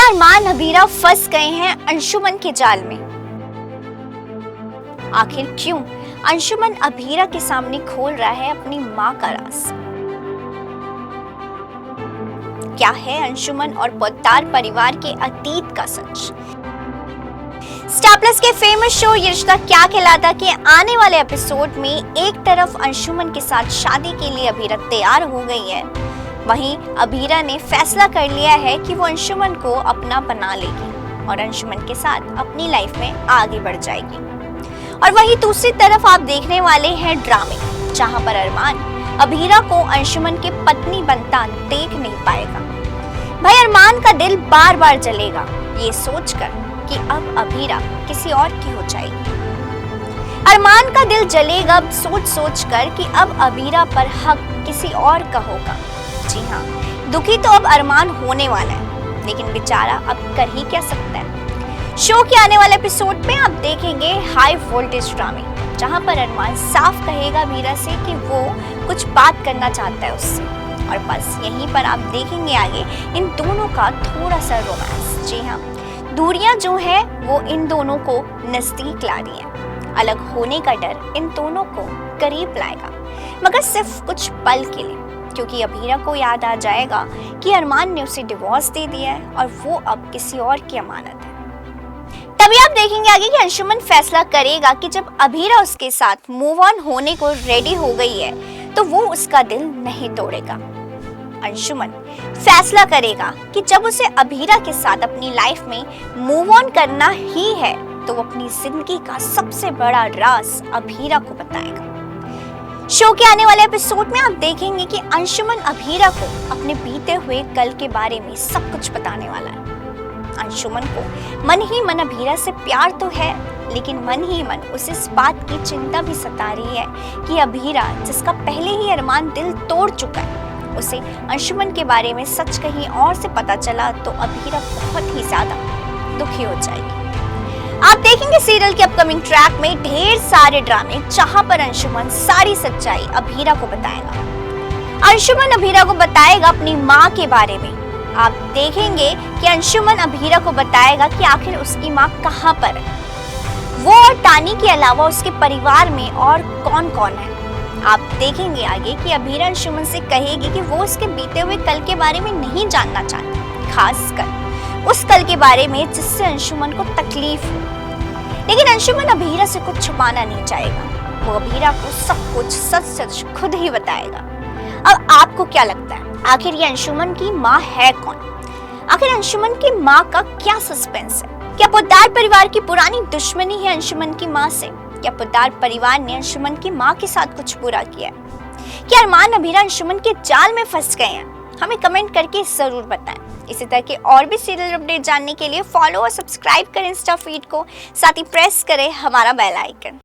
अरमान अभीरा फंस गए हैं अंशुमन के जाल में। आखिर क्यों अंशुमन अभीरा के सामने खोल रहा है अपनी मां का राज? क्या है अंशुमन और पोद्दार परिवार के अतीत का सच? स्टार प्लस के फेमस शो ये रिश्ता क्या कहलाता के आने वाले एपिसोड में एक तरफ अंशुमन के साथ शादी के लिए अभीरा तैयार हो गई है, वहीं अभीरा ने फैसला कर लिया है कि वो अंशुमन को अपना बना लेगी और अंशुमन के साथ अपनी लाइफ में आगे बढ़ जाएगी। और वहीं दूसरी तरफ आप देखने वाले हैं ड्रामे, जहां पर अरमान अभीरा को अंशुमन की पत्नी बनता देख नहीं पाएगा। भाई अरमान का दिल बार बार जलेगा ये सोचकर कि अब अभीरा किसी और की हो जाएगी। अरमान का दिल जलेगा सोच सोच कर कि अब अभीरा पर हक किसी और का होगा। जी हाँ, दुखी तो अब अरमान होने वाला है, लेकिन बेचारा अब कर ही क्या सकता है। शो के आने वाले एपिसोड में आप देखेंगे हाई वोल्टेज ड्रामे, जहां पर अरमान साफ कहेगा अभीरा से कि वो कुछ बात करना चाहता है उससे, और बस यहीं पर आप देखेंगे आगे इन दोनों का थोड़ा सा रोमांस। जी हाँ, दूरियां जो है वो इन दोनों को नजदीक ला रही है। अलग होने का डर इन दोनों को करीब लाएगा, मगर सिर्फ कुछ पल के लिए, क्योंकि अभीरा को याद आ जाएगा कि अरमान ने उसे डिवोर्स दे दिया है और वो अब किसी और की अमानत है। तभी आप देखेंगे आगे कि अंशुमन फैसला करेगा कि जब अभीरा उसके साथ मूव ऑन होने को रेडी हो गई है तो वो उसका दिल नहीं तोड़ेगा। अंशुमन फैसला करेगा कि जब उसे अभीरा के साथ अपनी लाइफ में मूव ऑन करना ही है तो वो अपनी जिंदगी का सबसे बड़ा राज अभीरा को बताएगा। शो के आने वाले एपिसोड में आप देखेंगे कि अंशुमन अभीरा को अपने बीते हुए कल के बारे में सब कुछ बताने वाला है। अंशुमन को मन ही मन अभीरा से प्यार तो है, लेकिन मन ही मन उसे इस बात की चिंता भी सता रही है कि अभीरा, जिसका पहले ही अरमान दिल तोड़ चुका है, उसे अंशुमन के बारे में सच कहीं और से पता चला तो अभीरा बहुत ही ज्यादा दुखी हो जाएगी। आप देखेंगे सीरियल के अपकमिंग ट्रैक में ढेर सारे ड्रामे, जहां पर अंशुमन सारी सच्चाई अभीरा को बताएगा। अंशुमन अभीरा को बताएगा अपनी माँ के बारे में। आप देखेंगे कि अंशुमन अभीरा को बताएगा कि आखिर उसकी माँ कहाँ पर है, वो और टानी के अलावा उसके परिवार में और कौन कौन है। आप देखेंगे आगे कि अभीरा अंशुमन से कहेगी कि वो उसके बीते हुए कल के बारे में नहीं जानना चाहती, खासकर उस कल के बारे में जिससे अंशुमन को तकलीफ हो। लेकिन अंशुमन अभीरा से कुछ छुपाना नहीं चाहेगा, वो अभीरा को सब कुछ सच सच खुद ही बताएगा। अब आपको क्या लगता है, आखिर ये अंशुमन की माँ है कौन? आखिर अंशुमन की माँ का क्या सस्पेंस है? क्या पोद्दार परिवार की पुरानी दुश्मनी है अंशुमन की माँ से? क्या पोद्दार परिवार ने अंशुमन की माँ के साथ कुछ बुरा किया है? क्या अरमान अभीरा अंशुमन के जाल में फंस गए हैं? हमें कमेंट करके जरूर बताएं। इसी तरह के और भी सीरियल अपडेट जानने के लिए फॉलो और सब्सक्राइब करें इंस्टा फीड को, साथ ही प्रेस करें हमारा बेल आइकन।